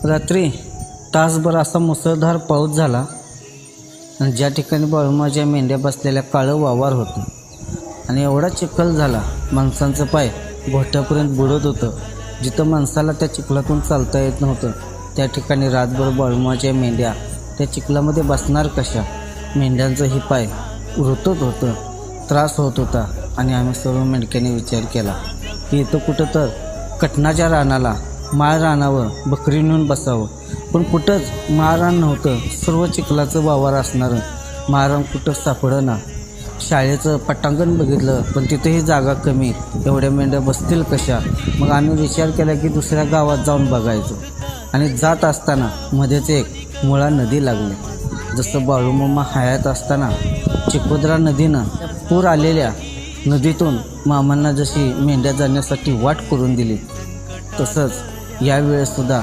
रात्री तासभर असा मुसळधार पाऊस झाला आणि ज्या ठिकाणी बाळूमाच्या मेंढ्या बसलेल्या काळं वावर होतं आणि एवढा चिखल झाला, माणसांचं पाय घोट्यापर्यंत बुडत होतं. जिथं माणसाला त्या चिखलातून चालता येत नव्हतं त्या ठिकाणी रातभर बाळूमाच्या मेंढ्या त्या चिखलामध्ये बसणार कशा? मेंढ्यांचंही पाय रुतत होतं, त्रास होत होता आणि आम्ही सर्व मेंढक्यांनी विचार केला की इथं कुठं तर कटनाच्या रानाला माळ रानावर बकरी नेऊन बसावं. पण कुठंच माळरान नव्हतं, सर्व चिखलाचं वावर असणारं माळरान कुठं सापडं ना. शाळेचं पटांगण बघितलं पण तिथेही जागा कमी, एवढ्या मेंढ्या बसतील कशा? मग आम्ही विचार केला की दुसऱ्या गावात जाऊन बघायचं. आणि जात असताना मध्येच एक मुळा नदी लागली. जसं बाळूमामा हयात असताना चिकोद्रा नदीनं पूर आलेल्या नदीतून मामांना जशी मेंढ्या जाण्यासाठी वाट करून दिली, तसंच यावेळेससुद्धा